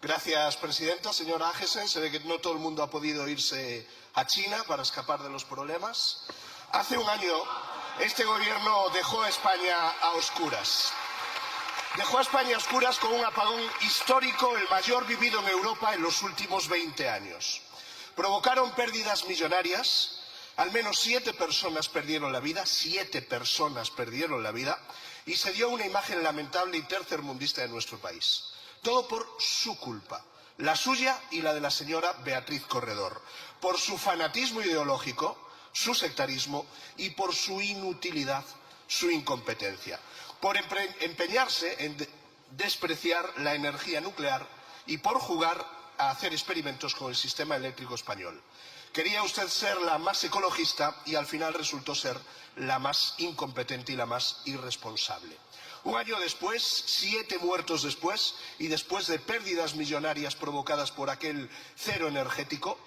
Gracias, presidenta. Señora Agesen, se ve que no todo el mundo ha podido irse a China para escapar de los problemas. Hace un año, este gobierno dejó a España a oscuras. Dejó a España a oscuras con un apagón histórico, el mayor vivido en Europa en los últimos 20 años. Provocaron pérdidas millonarias, al menos 7 personas perdieron la vida, 7 personas perdieron la vida, y se dio una imagen lamentable y tercermundista de nuestro país. Todo por su culpa, la suya y la de la señora Beatriz Corredor, por su fanatismo ideológico, su sectarismo y por su inutilidad, su incompetencia, por empeñarse en despreciar la energía nuclear y por jugar a hacer experimentos con el sistema eléctrico español. Quería usted ser la más ecologista y al final resultó ser la más incompetente y la más irresponsable. Un año después, 7 muertos después y después de pérdidas millonarias provocadas por aquel cero energético,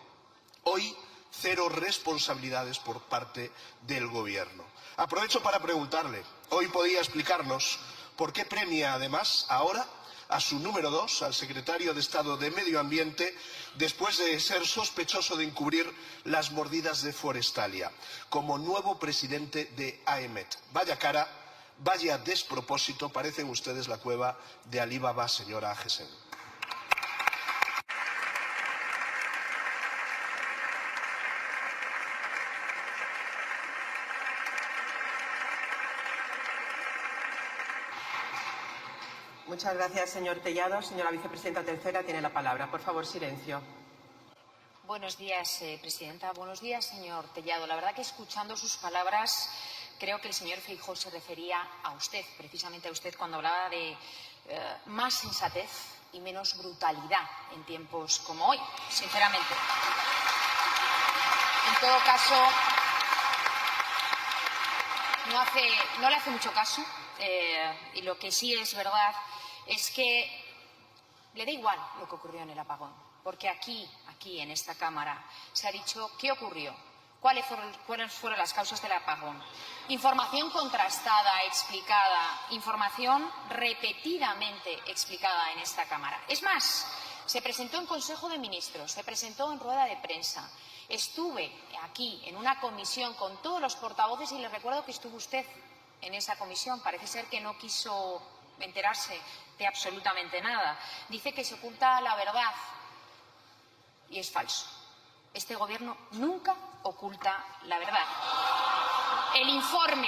hoy 0 responsabilidades por parte del Gobierno. Aprovecho para preguntarle, hoy podía explicarnos por qué premia además ahora a su número 2, al secretario de Estado de Medio Ambiente, después de ser sospechoso de encubrir las mordidas de Forestalia, como nuevo presidente de AEMET. Vaya cara, vaya despropósito, parecen ustedes la cueva de Alí Baba, señora Agesen. Muchas gracias, señor Tellado. Señora vicepresidenta tercera tiene la palabra. Por favor, silencio. Buenos días, presidenta. Buenos días, señor Tellado. La verdad que escuchando sus palabras creo que el señor Feijóo se refería a usted, precisamente a usted, cuando hablaba de más sensatez y menos brutalidad en tiempos como hoy, sinceramente. En todo caso, no le hace mucho caso y lo que sí es verdad es que le da igual lo que ocurrió en el apagón, porque aquí en esta Cámara se ha dicho qué ocurrió, cuáles fueron las causas del apagón. Información contrastada, explicada, información repetidamente explicada en esta Cámara. Es más, se presentó en Consejo de Ministros, se presentó en rueda de prensa. Estuve aquí en una comisión con todos los portavoces y le recuerdo que estuvo usted en esa comisión. Parece ser que no quiso enterarse de absolutamente nada. Dice que se oculta la verdad y es falso. Este Gobierno nunca oculta la verdad. El informe,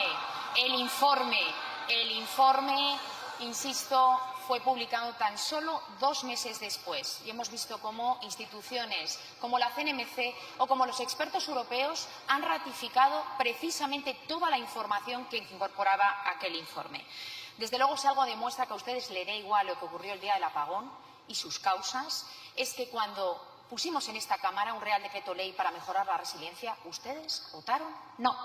insisto, fue publicado tan solo 2 meses después y hemos visto cómo instituciones como la CNMC o como los expertos europeos han ratificado precisamente toda la información que incorporaba aquel informe. Desde luego, si algo demuestra que a ustedes les da igual lo que ocurrió el día del apagón y sus causas, es que cuando pusimos en esta Cámara un Real Decreto Ley para mejorar la resiliencia, ustedes votaron no.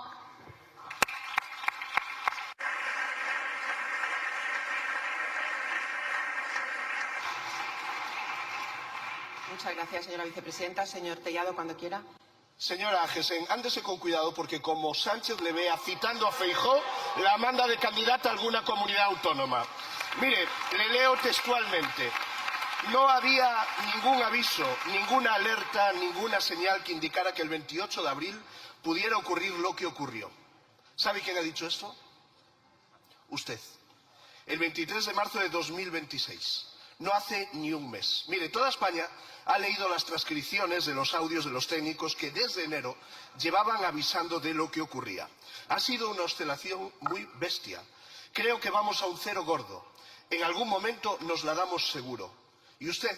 Muchas gracias, señora vicepresidenta. Señor Tellado, cuando quiera. Señora Agesen, ándese con cuidado porque como Sánchez le vea citando a Feijóo, la manda de candidata a alguna comunidad autónoma. Mire, le leo textualmente. No había ningún aviso, ninguna alerta, ninguna señal que indicara que el 28 de abril pudiera ocurrir lo que ocurrió. ¿Sabe quién ha dicho esto? Usted. El 23 de marzo de 2026. No hace ni un mes. Mire, toda España ha leído las transcripciones de los audios de los técnicos que desde enero llevaban avisando de lo que ocurría. Ha sido una oscilación muy bestia. Creo que vamos a un cero gordo. En algún momento nos la damos seguro. Y usted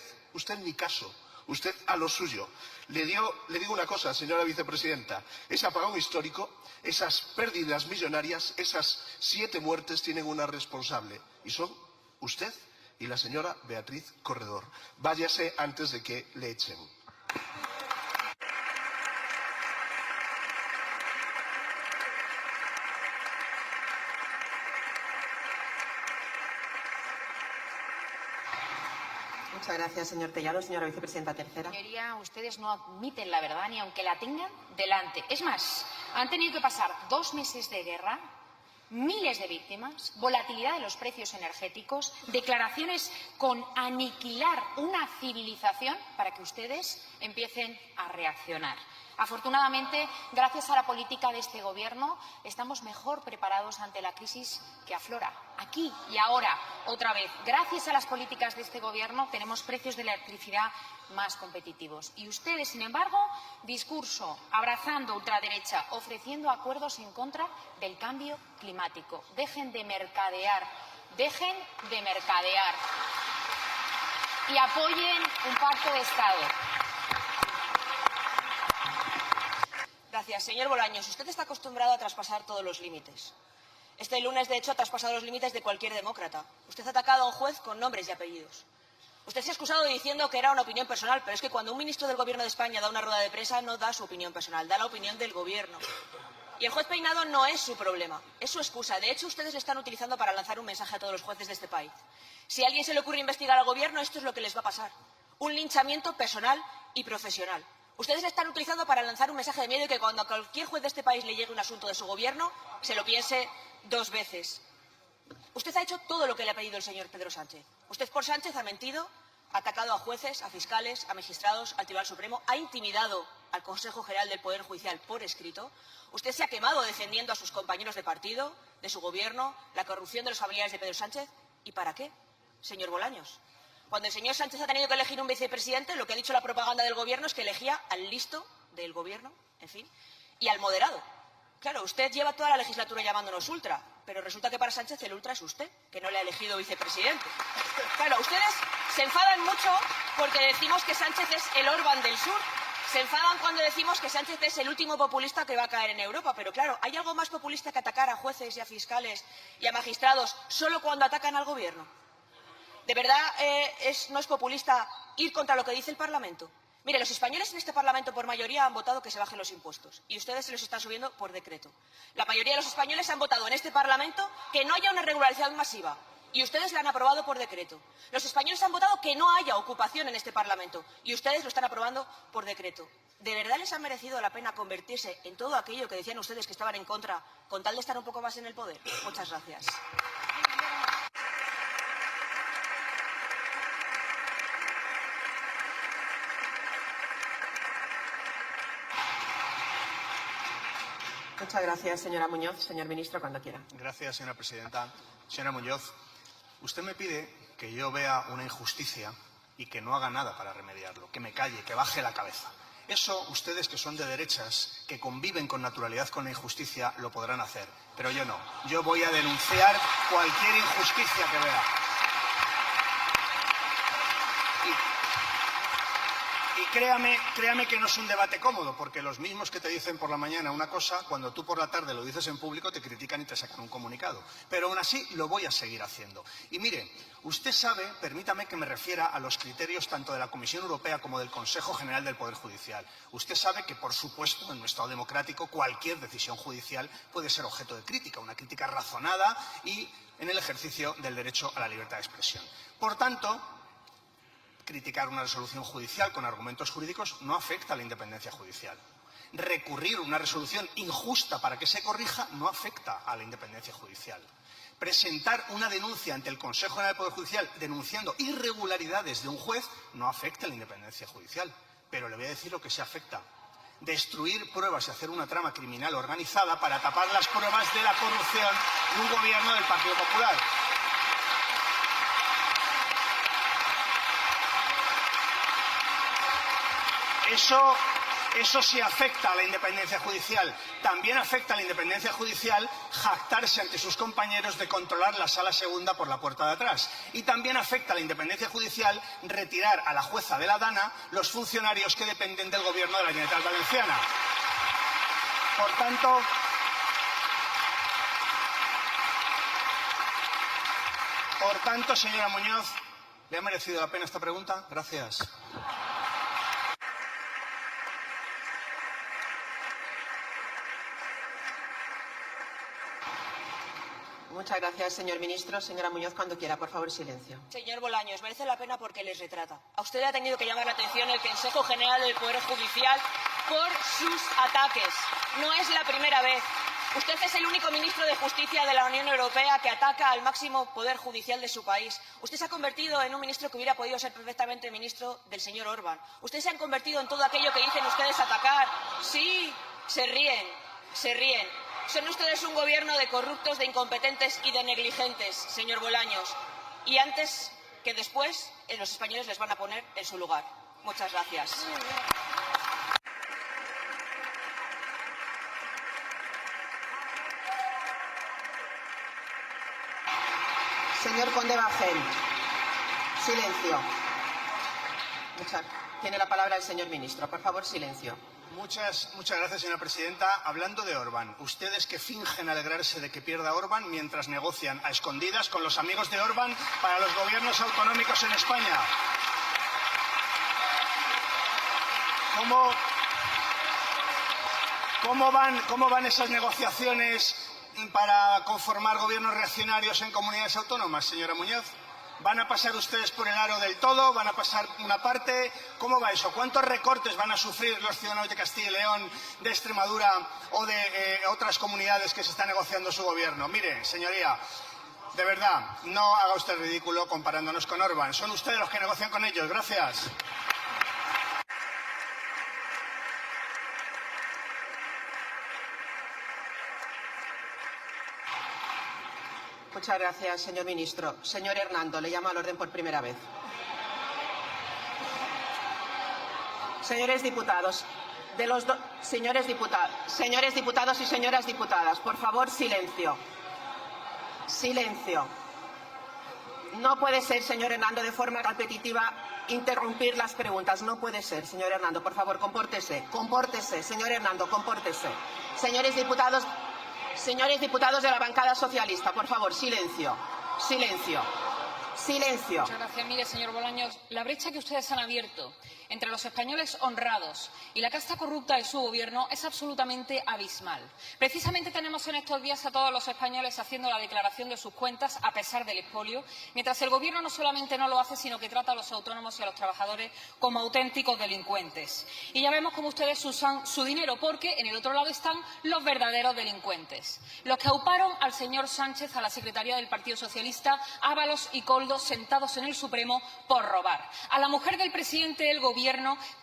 ni caso, usted a lo suyo. Le digo una cosa, señora vicepresidenta, ese apagón histórico, esas pérdidas millonarias, esas 7 muertes tienen una responsable y son usted y la señora Beatriz Corredor. Váyase antes de que le echen. Muchas gracias, señor Tellado. Señora vicepresidenta tercera. Señoría, ustedes no admiten la verdad ni aunque la tengan delante. Es más, han tenido que pasar 2 meses de guerra miles de víctimas, volatilidad de los precios energéticos, declaraciones con aniquilar una civilización para que ustedes empiecen a reaccionar. Afortunadamente, gracias a la política de este Gobierno, estamos mejor preparados ante la crisis que aflora aquí y ahora, otra vez. Gracias a las políticas de este Gobierno, tenemos precios de la electricidad más competitivos. Y ustedes, sin embargo, discurso abrazando ultraderecha, ofreciendo acuerdos en contra del cambio climático. Dejen de mercadear y apoyen un pacto de Estado. Gracias. Señor Bolaños, usted está acostumbrado a traspasar todos los límites. Este lunes, de hecho, ha traspasado los límites de cualquier demócrata. Usted ha atacado a un juez con nombres y apellidos. Usted se ha excusado diciendo que era una opinión personal, pero es que cuando un ministro del Gobierno de España da una rueda de prensa no da su opinión personal, da la opinión del Gobierno. Y el juez Peinado no es su problema, es su excusa. De hecho, ustedes le están utilizando para lanzar un mensaje a todos los jueces de este país. Si a alguien se le ocurre investigar al Gobierno, esto es lo que les va a pasar. Un linchamiento personal y profesional. Ustedes le están utilizando para lanzar un mensaje de miedo y que cuando a cualquier juez de este país le llegue un asunto de su Gobierno, se lo piense 2 veces. Usted ha hecho todo lo que le ha pedido el señor Pedro Sánchez. Usted por Sánchez ha mentido, ha atacado a jueces, a fiscales, a magistrados, al Tribunal Supremo, ha intimidado al Consejo General del Poder Judicial por escrito. Usted se ha quemado defendiendo a sus compañeros de partido, de su Gobierno, la corrupción de los familiares de Pedro Sánchez. ¿Y para qué, señor Bolaños? Cuando el señor Sánchez ha tenido que elegir un vicepresidente, lo que ha dicho la propaganda del Gobierno es que elegía al listo del Gobierno, en fin, y al moderado. Claro, usted lleva toda la legislatura llamándonos ultra, pero resulta que para Sánchez el ultra es usted, que no le ha elegido vicepresidente. Claro, ustedes se enfadan mucho porque decimos que Sánchez es el Orbán del Sur. Se enfadan cuando decimos que Sánchez es el último populista que va a caer en Europa. Pero claro, ¿hay algo más populista que atacar a jueces y a fiscales y a magistrados solo cuando atacan al Gobierno? ¿De verdad no es populista ir contra lo que dice el Parlamento? Mire, los españoles en este Parlamento por mayoría han votado que se bajen los impuestos y ustedes se los están subiendo por decreto. La mayoría de los españoles han votado en este Parlamento que no haya una regularización masiva y ustedes la han aprobado por decreto. Los españoles han votado que no haya ocupación en este Parlamento y ustedes lo están aprobando por decreto. ¿De verdad les ha merecido la pena convertirse en todo aquello que decían ustedes que estaban en contra con tal de estar un poco más en el poder? Muchas gracias. Muchas gracias, señora Muñoz. Señor ministro, cuando quiera. Gracias, señora presidenta. Señora Muñoz, usted me pide que yo vea una injusticia y que no haga nada para remediarlo, que me calle, que baje la cabeza. Eso, ustedes que son de derechas, que conviven con naturalidad con la injusticia, lo podrán hacer. Pero yo no. Yo voy a denunciar cualquier injusticia que vea. Y créame que no es un debate cómodo, porque los mismos que te dicen por la mañana una cosa, cuando tú por la tarde lo dices en público, te critican y te sacan un comunicado. Pero aún así lo voy a seguir haciendo. Y mire, usted sabe, permítame que me refiera a los criterios tanto de la Comisión Europea como del Consejo General del Poder Judicial. Usted sabe que, por supuesto, en nuestro Estado democrático, cualquier decisión judicial puede ser objeto de crítica, una crítica razonada y en el ejercicio del derecho a la libertad de expresión. Por tanto, criticar una resolución judicial con argumentos jurídicos no afecta a la independencia judicial. Recurrir una resolución injusta para que se corrija no afecta a la independencia judicial. Presentar una denuncia ante el Consejo General del Poder Judicial denunciando irregularidades de un juez no afecta a la independencia judicial. Pero le voy a decir lo que sí afecta. Destruir pruebas y hacer una trama criminal organizada para tapar las pruebas de la corrupción de un gobierno del Partido Popular. Eso sí afecta a la independencia judicial. También afecta a la independencia judicial jactarse ante sus compañeros de controlar la sala segunda por la puerta de atrás. Y también afecta a la independencia judicial retirar a la jueza de la Dana los funcionarios que dependen del Gobierno de la Generalitat Valenciana. Por tanto, señora Muñoz, ¿le ha merecido la pena esta pregunta? Gracias. Muchas gracias, señor ministro. Señora Muñoz, cuando quiera, por favor, silencio. Señor Bolaños, merece la pena porque les retrata. A usted le ha tenido que llamar la atención el Consejo General del Poder Judicial por sus ataques. No es la primera vez. Usted es el único ministro de Justicia de la Unión Europea que ataca al máximo poder judicial de su país. Usted se ha convertido en un ministro que hubiera podido ser perfectamente ministro del señor Orbán. Ustedes se han convertido en todo aquello que dicen ustedes atacar. Sí, se ríen, se ríen. Son ustedes un gobierno de corruptos, de incompetentes y de negligentes, señor Bolaños. Y antes que después, los españoles les van a poner en su lugar. Muchas gracias. Señor Conde Bagel, silencio. Tiene la palabra el señor ministro. Por favor, silencio. Muchas gracias, señora presidenta. Hablando de Orbán, ustedes que fingen alegrarse de que pierda Orbán mientras negocian a escondidas con los amigos de Orbán para los gobiernos autonómicos en España. ¿Cómo van esas negociaciones para conformar gobiernos reaccionarios en comunidades autónomas, señora Muñoz? ¿Van a pasar ustedes por el aro del todo? ¿Van a pasar una parte? ¿Cómo va eso? ¿Cuántos recortes van a sufrir los ciudadanos de Castilla y León, de Extremadura o de otras comunidades que se está negociando su gobierno? Mire, señoría, de verdad, no haga usted ridículo comparándonos con Orbán. Son ustedes los que negocian con ellos. Gracias. Muchas gracias, señor ministro. Señor Hernando, le llamo al orden por primera vez. Señores diputados, señores diputados y señoras diputadas, por favor, silencio. Silencio. No puede ser, señor Hernando, de forma repetitiva interrumpir las preguntas. No puede ser, señor Hernando. Por favor, compórtese. Compórtese, señor Hernando, compórtese. Señores diputados de la bancada socialista, por favor, silencio. Silencio. Silencio. Muchas gracias. Mire, señor Bolaños, la brecha que ustedes han abierto entre los españoles honrados y la casta corrupta de su gobierno es absolutamente abismal. Precisamente tenemos en estos días a todos los españoles haciendo la declaración de sus cuentas a pesar del expolio, mientras el gobierno no solamente no lo hace, sino que trata a los autónomos y a los trabajadores como auténticos delincuentes. Y ya vemos cómo ustedes usan su dinero, porque en el otro lado están los verdaderos delincuentes, los que auparon al señor Sánchez a la Secretaría del Partido Socialista, Ábalos y Koldo, sentados en el Supremo por robar. A la mujer del presidente del Gobierno,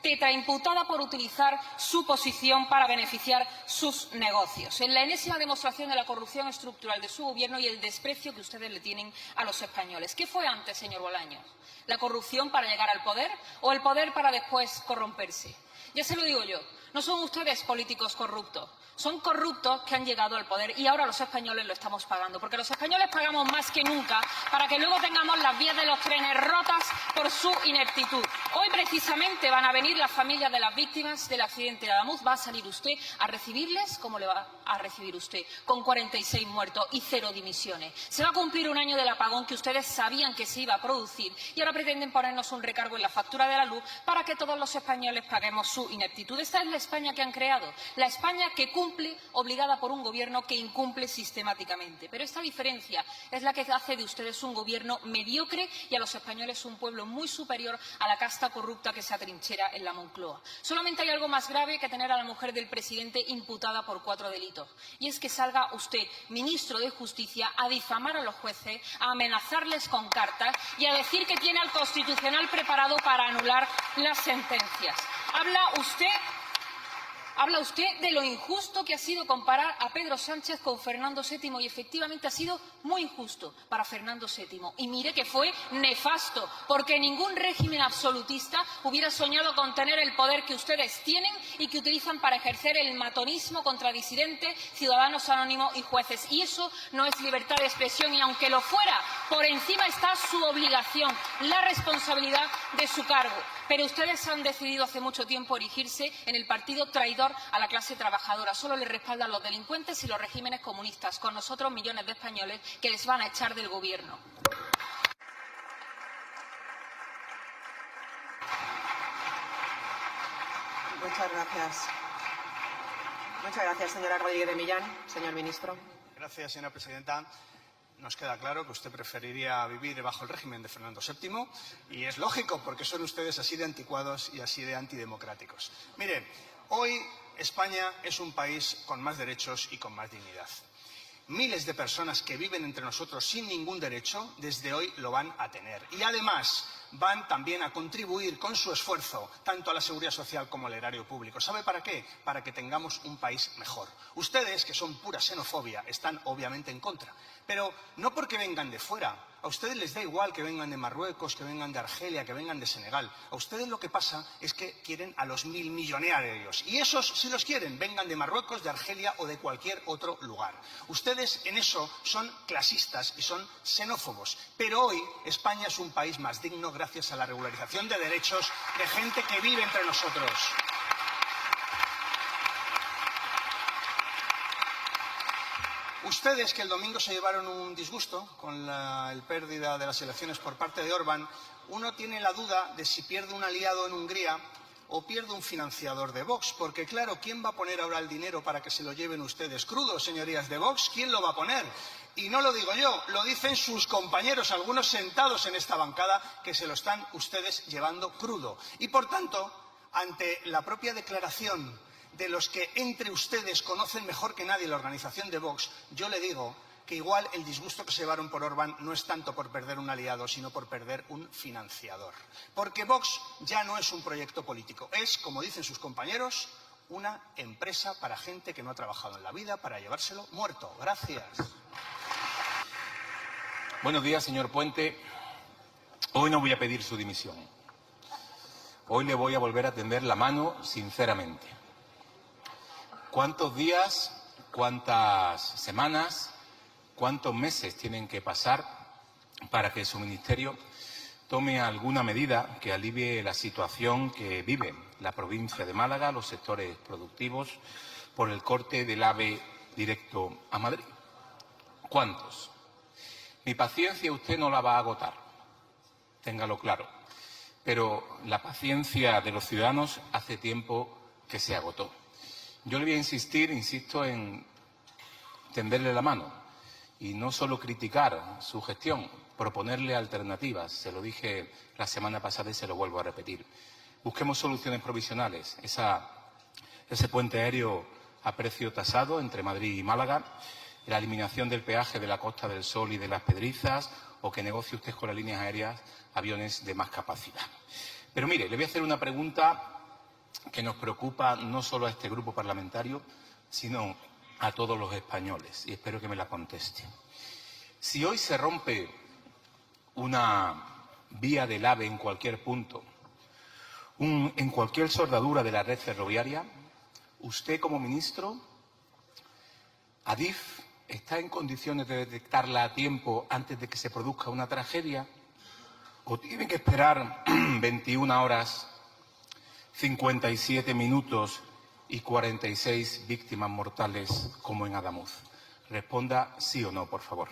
tetraimputada por utilizar su posición para beneficiar sus negocios. En la enésima demostración de la corrupción estructural de su Gobierno y el desprecio que ustedes le tienen a los españoles. ¿Qué fue antes, señor Bolaños? ¿La corrupción para llegar al poder o el poder para después corromperse? Ya se lo digo yo, no son ustedes políticos corruptos. Son corruptos que han llegado al poder y ahora los españoles lo estamos pagando, porque los españoles pagamos más que nunca para que luego tengamos las vías de los trenes rotas por su ineptitud. Hoy precisamente van a venir las familias de las víctimas del accidente de Adamuz. ¿Va a salir usted a recibirles? ¿Cómo le va a recibir usted? Con 46 muertos y 0 dimisiones. Se va a cumplir un año del apagón que ustedes sabían que se iba a producir y ahora pretenden ponernos un recargo en la factura de la luz para que todos los españoles paguemos su ineptitud. Esta es la España que han creado, la España que cumple obligada por un gobierno que incumple sistemáticamente. Pero esta diferencia es la que hace de ustedes un gobierno mediocre y a los españoles un pueblo muy superior a la casta corrupta que se atrinchera en la Moncloa. Solamente hay algo más grave que tener a la mujer del presidente imputada por 4 delitos, y es que salga usted, ministro de Justicia, a difamar a los jueces, a amenazarles con cartas y a decir que tiene al Constitucional preparado para anular las sentencias. Habla usted de lo injusto que ha sido comparar a Pedro Sánchez con Fernando VII y efectivamente ha sido muy injusto para Fernando VII. Y mire que fue nefasto, porque ningún régimen absolutista hubiera soñado con tener el poder que ustedes tienen y que utilizan para ejercer el matonismo contra disidentes, ciudadanos anónimos y jueces. Y eso no es libertad de expresión y aunque lo fuera, por encima está su obligación, la responsabilidad de su cargo. Pero ustedes han decidido hace mucho tiempo erigirse en el partido traidor a la clase trabajadora. Solo les respaldan los delincuentes y los regímenes comunistas. Con nosotros, millones de españoles que les van a echar del gobierno. Muchas gracias. Muchas gracias, señora Rodríguez de Millán. Señor ministro. Gracias, señora presidenta. Nos queda claro que usted preferiría vivir bajo el régimen de Fernando VII y es lógico porque son ustedes así de anticuados y así de antidemocráticos. Mire, hoy España es un país con más derechos y con más dignidad. Miles de personas que viven entre nosotros sin ningún derecho, desde hoy lo van a tener. Y además van también a contribuir con su esfuerzo tanto a la seguridad social como al erario público. ¿Sabe para qué? Para que tengamos un país mejor. Ustedes, que son pura xenofobia, están obviamente en contra. Pero no porque vengan de fuera. A ustedes les da igual que vengan de Marruecos, que vengan de Argelia, que vengan de Senegal. A ustedes lo que pasa es que quieren a los 1000 millonarios. Y esos, si los quieren, vengan de Marruecos, de Argelia o de cualquier otro lugar. Ustedes en eso son clasistas y son xenófobos. Pero hoy España es un país más digno gracias a la regularización de derechos de gente que vive entre nosotros. Ustedes, que el domingo se llevaron un disgusto con la pérdida de las elecciones por parte de Orbán, uno tiene la duda de si pierde un aliado en Hungría o pierde un financiador de Vox. Porque, claro, ¿quién va a poner ahora el dinero para que se lo lleven ustedes crudo, señorías de Vox? ¿Quién lo va a poner? Y no lo digo yo, lo dicen sus compañeros, algunos sentados en esta bancada, que se lo están ustedes llevando crudo. Y, por tanto, ante la propia declaración de los que entre ustedes conocen mejor que nadie la organización de Vox, yo le digo que igual el disgusto que se llevaron por Orbán no es tanto por perder un aliado, sino por perder un financiador. Porque Vox ya no es un proyecto político, es, como dicen sus compañeros, una empresa para gente que no ha trabajado en la vida para llevárselo muerto. Gracias. Buenos días, señor Puente. Hoy no voy a pedir su dimisión. Hoy le voy a volver a tender la mano sinceramente. ¿Cuántos días, cuántas semanas, cuántos meses tienen que pasar para que su ministerio tome alguna medida que alivie la situación que vive la provincia de Málaga, los sectores productivos, por el corte del AVE directo a Madrid? ¿Cuántos? Mi paciencia usted no la va a agotar, téngalo claro, pero la paciencia de los ciudadanos hace tiempo que se agotó. Yo le voy a insisto en tenderle la mano y no solo criticar su gestión, proponerle alternativas. Se lo dije la semana pasada y se lo vuelvo a repetir. Busquemos soluciones provisionales. Ese puente aéreo a precio tasado entre Madrid y Málaga, la eliminación del peaje de la Costa del Sol y de Las Pedrizas, o que negocie usted con las líneas aéreas aviones de más capacidad. Pero mire, le voy a hacer una pregunta que nos preocupa no solo a este grupo parlamentario, sino a todos los españoles, y espero que me la conteste. Si hoy se rompe una vía del AVE en cualquier punto, en cualquier soldadura de la red ferroviaria, usted como ministro, Adif, ¿está en condiciones de detectarla a tiempo antes de que se produzca una tragedia? ¿O tiene que esperar 21 horas, 57 minutos y 46 víctimas mortales como en Adamuz? Responda sí o no, por favor.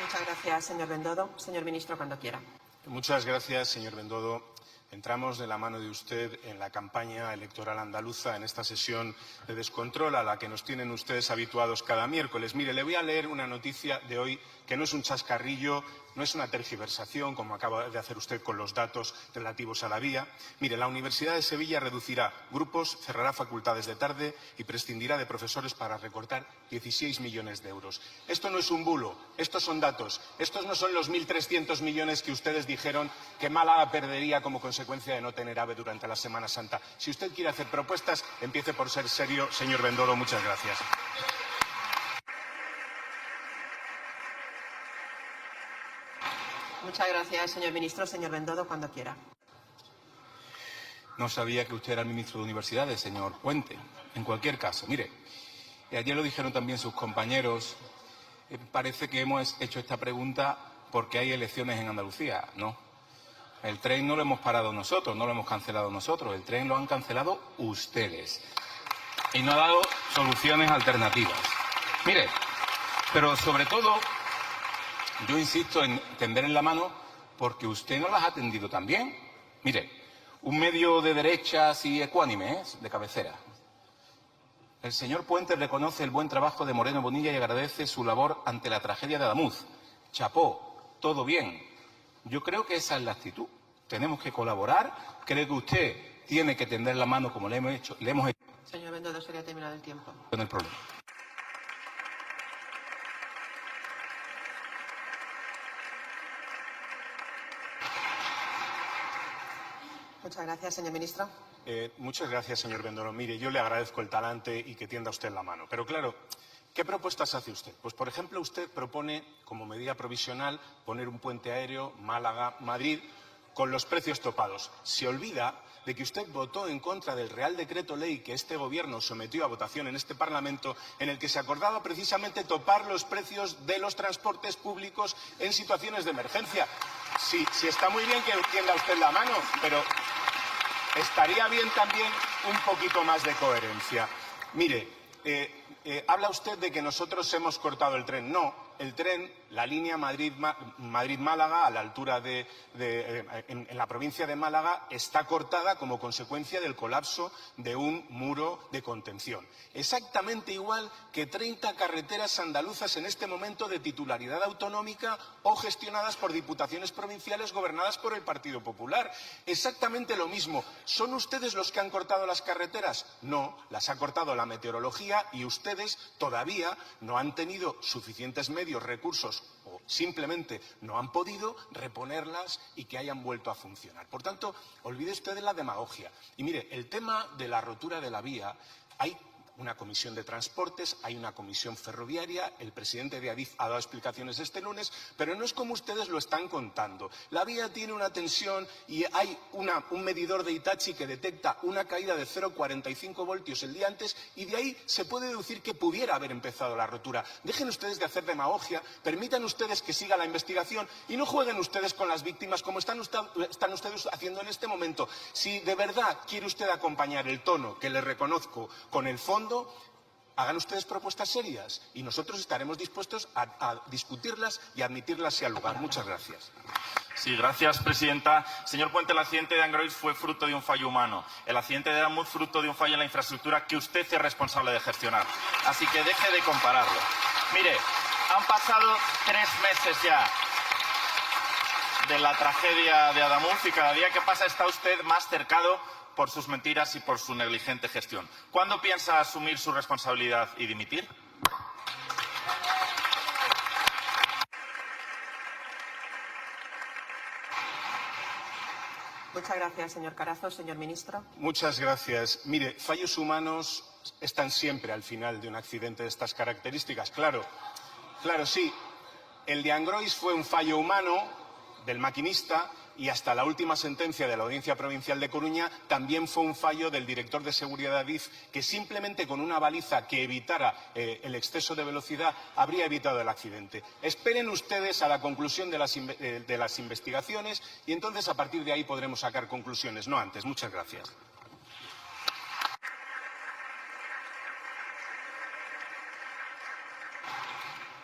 Muchas gracias, señor Bendodo. Señor ministro, cuando quiera. Muchas gracias, señor Bendodo. Entramos de la mano de usted en la campaña electoral andaluza, en esta sesión de descontrol a la que nos tienen ustedes habituados cada miércoles. Mire, le voy a leer una noticia de hoy que no es un chascarrillo, no es una tergiversación, como acaba de hacer usted con los datos relativos a la vía. Mire, la Universidad de Sevilla reducirá grupos, cerrará facultades de tarde y prescindirá de profesores para recortar 16 millones de euros. Esto no es un bulo, estos son datos. Estos no son los 1.300 millones que ustedes dijeron que Málaga perdería como consecuencia de no tener AVE durante la Semana Santa. Si usted quiere hacer propuestas, empiece por ser serio, señor Bendodo. Muchas gracias. Muchas gracias, señor ministro. Señor Bendodo, cuando quiera. No sabía que usted era el ministro de Universidades, señor Puente. En cualquier caso, mire, ayer lo dijeron también sus compañeros, parece que hemos hecho esta pregunta porque hay elecciones en Andalucía. No, el tren no lo hemos parado nosotros, no lo hemos cancelado nosotros, el tren lo han cancelado ustedes. Y no ha dado soluciones alternativas. Mire, pero sobre todo, yo insisto en tenderle la mano porque usted no las ha atendido tan bien. Mire, un medio de derechas y ecuánime, de cabecera. El señor Puente reconoce el buen trabajo de Moreno Bonilla y agradece su labor ante la tragedia de Adamuz. chapó, todo bien. Yo creo que esa es la actitud. Tenemos que colaborar. Creo que usted tiene que tender la mano como le hemos hecho. Señor Bendodo, sería terminado el tiempo. Con el problema. Muchas gracias, señor ministro. Muchas gracias, señor Bendodo. Mire, yo le agradezco el talante y que tienda usted la mano. Pero claro, ¿qué propuestas hace usted? Pues, por ejemplo, usted propone, como medida provisional, poner un puente aéreo Málaga-Madrid con los precios topados. Se olvida de que usted votó en contra del Real Decreto Ley que este Gobierno sometió a votación en este Parlamento, en el que se acordaba precisamente topar los precios de los transportes públicos en situaciones de emergencia. Sí, está muy bien que tienda usted la mano, pero estaría bien también un poquito más de coherencia. Mire, habla usted de que nosotros hemos cortado el tren. No, el tren, la línea Madrid-Málaga, a la altura en la provincia de Málaga, está cortada como consecuencia del colapso de un muro de contención. Exactamente igual que 30 carreteras andaluzas en este momento de titularidad autonómica o gestionadas por diputaciones provinciales gobernadas por el Partido Popular. Exactamente lo mismo. ¿Son ustedes los que han cortado las carreteras? No, las ha cortado la meteorología y ustedes todavía no han tenido suficientes medios, recursos o simplemente no han podido reponerlas y que hayan vuelto a funcionar. Por tanto, olvide usted de la demagogia. Y mire, el tema de la rotura de la vía, hay una comisión de transportes, hay una comisión ferroviaria, el presidente de Adif ha dado explicaciones este lunes, pero no es como ustedes lo están contando. La vía tiene una tensión y hay un medidor de Hitachi que detecta una caída de 0,45 voltios el día antes y de ahí se puede deducir que pudiera haber empezado la rotura. Dejen ustedes de hacer demagogia, permitan ustedes que siga la investigación y no jueguen ustedes con las víctimas como están ustedes haciendo en este momento. Si de verdad quiere usted acompañar el tono, que le reconozco, con el fondo, hagan ustedes propuestas serias y nosotros estaremos dispuestos a discutirlas y a admitirlas si al lugar. Muchas gracias. Sí, gracias, presidenta. Señor Puente, el accidente de Angrois fue fruto de un fallo humano. El accidente de Adamuz fruto de un fallo en la infraestructura que usted es responsable de gestionar. Así que deje de compararlo. Mire, han pasado 3 meses ya de la tragedia de Adamuz y cada día que pasa está usted más cercado por sus mentiras y por su negligente gestión. ¿Cuándo piensa asumir su responsabilidad y dimitir? Muchas gracias, señor Carazo. Señor ministro. Muchas gracias. Mire, fallos humanos están siempre al final de un accidente de estas características. Claro, sí. El de Angrois fue un fallo humano del maquinista y hasta la última sentencia de la Audiencia Provincial de Coruña también fue un fallo del director de seguridad de Adif que simplemente con una baliza que evitara el exceso de velocidad habría evitado el accidente. Esperen ustedes a la conclusión de las investigaciones y entonces a partir de ahí podremos sacar conclusiones, no antes. Muchas gracias.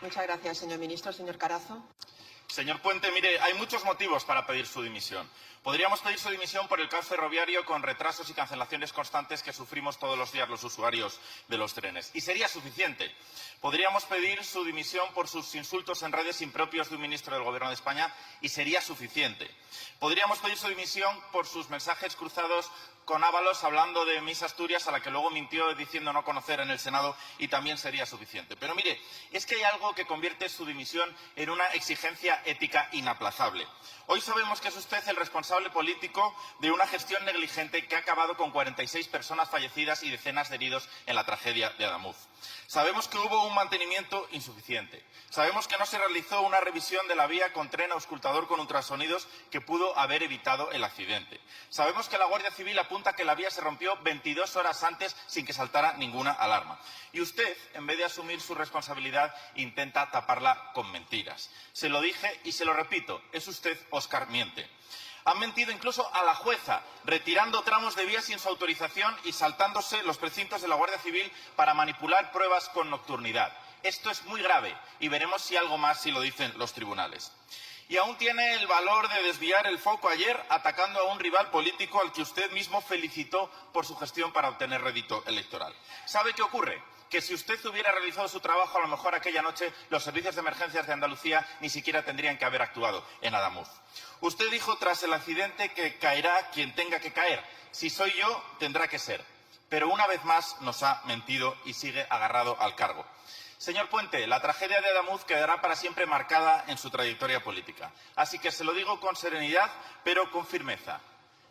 Muchas gracias, señor ministro. Señor Carazo. Señor Puente, mire, hay muchos motivos para pedir su dimisión. Podríamos pedir su dimisión por el caos ferroviario con retrasos y cancelaciones constantes que sufrimos todos los días los usuarios de los trenes. Y sería suficiente. Podríamos pedir su dimisión por sus insultos en redes impropios de un ministro del Gobierno de España y sería suficiente. Podríamos pedir su dimisión por sus mensajes cruzados con Ábalos hablando de Miss Asturias, a la que luego mintió diciendo no conocer en el Senado, y también sería suficiente. Pero mire, es que hay algo que convierte su dimisión en una exigencia ética inaplazable. Hoy sabemos que es usted el responsable político de una gestión negligente que ha acabado con 46 personas fallecidas y decenas de heridos en la tragedia de Adamuz. Sabemos que hubo un mantenimiento insuficiente. Sabemos que no se realizó una revisión de la vía con tren auscultador con ultrasonidos que pudo haber evitado el accidente. Sabemos que la Guardia Civil apunta que la vía se rompió 22 horas antes sin que saltara ninguna alarma. Y usted, en vez de asumir su responsabilidad, intenta taparla con mentiras. Se lo dije y se lo repito, es usted Óscar Miente. Han mentido incluso a la jueza, retirando tramos de vía sin su autorización y saltándose los precintos de la Guardia Civil para manipular pruebas con nocturnidad. Esto es muy grave y veremos si algo más si lo dicen los tribunales. Y aún tiene el valor de desviar el foco ayer atacando a un rival político al que usted mismo felicitó por su gestión para obtener rédito electoral. ¿Sabe qué ocurre? que si usted hubiera realizado su trabajo, a lo mejor aquella noche los servicios de emergencias de Andalucía ni siquiera tendrían que haber actuado en Adamuz. Usted dijo tras el accidente que caerá quien tenga que caer. Si soy yo, tendrá que ser. Pero una vez más nos ha mentido y sigue agarrado al cargo. Señor Puente, la tragedia de Adamuz quedará para siempre marcada en su trayectoria política. Así que se lo digo con serenidad, pero con firmeza.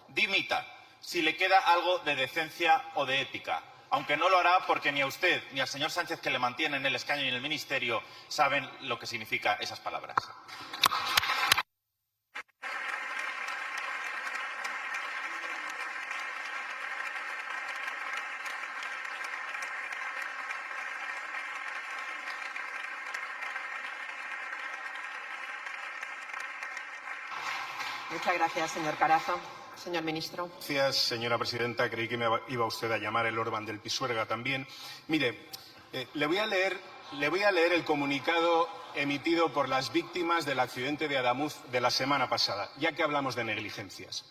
Dimita, si le queda algo de decencia o de ética. Aunque no lo hará porque ni a usted ni al señor Sánchez, que le mantiene en el escaño y en el ministerio, saben lo que significan esas palabras. Muchas gracias, señor Carazo. Señor ministro. Gracias, señora presidenta. Creí que me iba usted a llamar el Orbán del Pisuerga también. Mire, le voy a leer el comunicado emitido por las víctimas del accidente de Adamuz de la semana pasada, ya que hablamos de negligencias.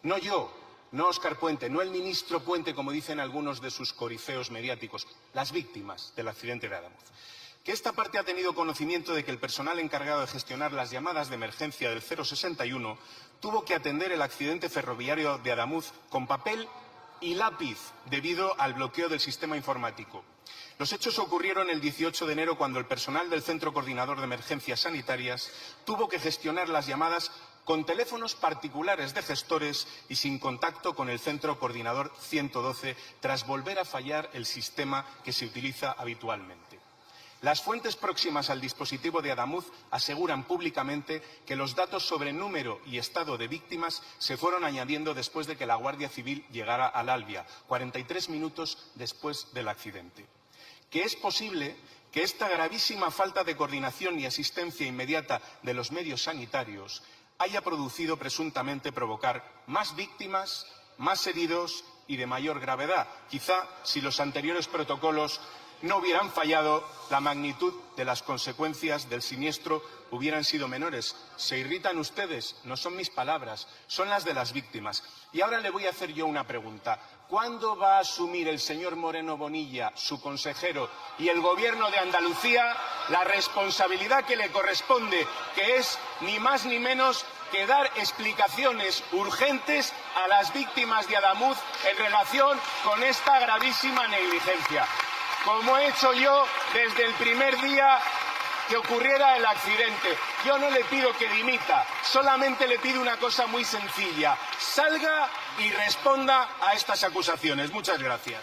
No yo, no Óscar Puente, no el ministro Puente, como dicen algunos de sus corifeos mediáticos, las víctimas del accidente de Adamuz. Que esta parte ha tenido conocimiento de que el personal encargado de gestionar las llamadas de emergencia del 061 tuvo que atender el accidente ferroviario de Adamuz con papel y lápiz debido al bloqueo del sistema informático. Los hechos ocurrieron el 18 de enero cuando el personal del Centro Coordinador de Emergencias Sanitarias tuvo que gestionar las llamadas con teléfonos particulares de gestores y sin contacto con el Centro Coordinador 112 tras volver a fallar el sistema que se utiliza habitualmente. Las fuentes próximas al dispositivo de Adamuz aseguran públicamente que los datos sobre número y estado de víctimas se fueron añadiendo después de que la Guardia Civil llegara al Albia, 43 minutos después del accidente. Que es posible que esta gravísima falta de coordinación y asistencia inmediata de los medios sanitarios haya producido presuntamente provocar más víctimas, más heridos y de mayor gravedad. Quizá, si los anteriores protocolos no hubieran fallado, la magnitud de las consecuencias del siniestro hubieran sido menores. Se irritan ustedes, no son mis palabras, son las de las víctimas. Y ahora le voy a hacer yo una pregunta. ¿Cuándo va a asumir el señor Moreno Bonilla, su consejero, y el Gobierno de Andalucía la responsabilidad que le corresponde, que es ni más ni menos que dar explicaciones urgentes a las víctimas de Adamuz en relación con esta gravísima negligencia? Como he hecho yo desde el primer día que ocurriera el accidente. Yo no le pido que dimita, solamente le pido una cosa muy sencilla: salga y responda a estas acusaciones. Muchas gracias.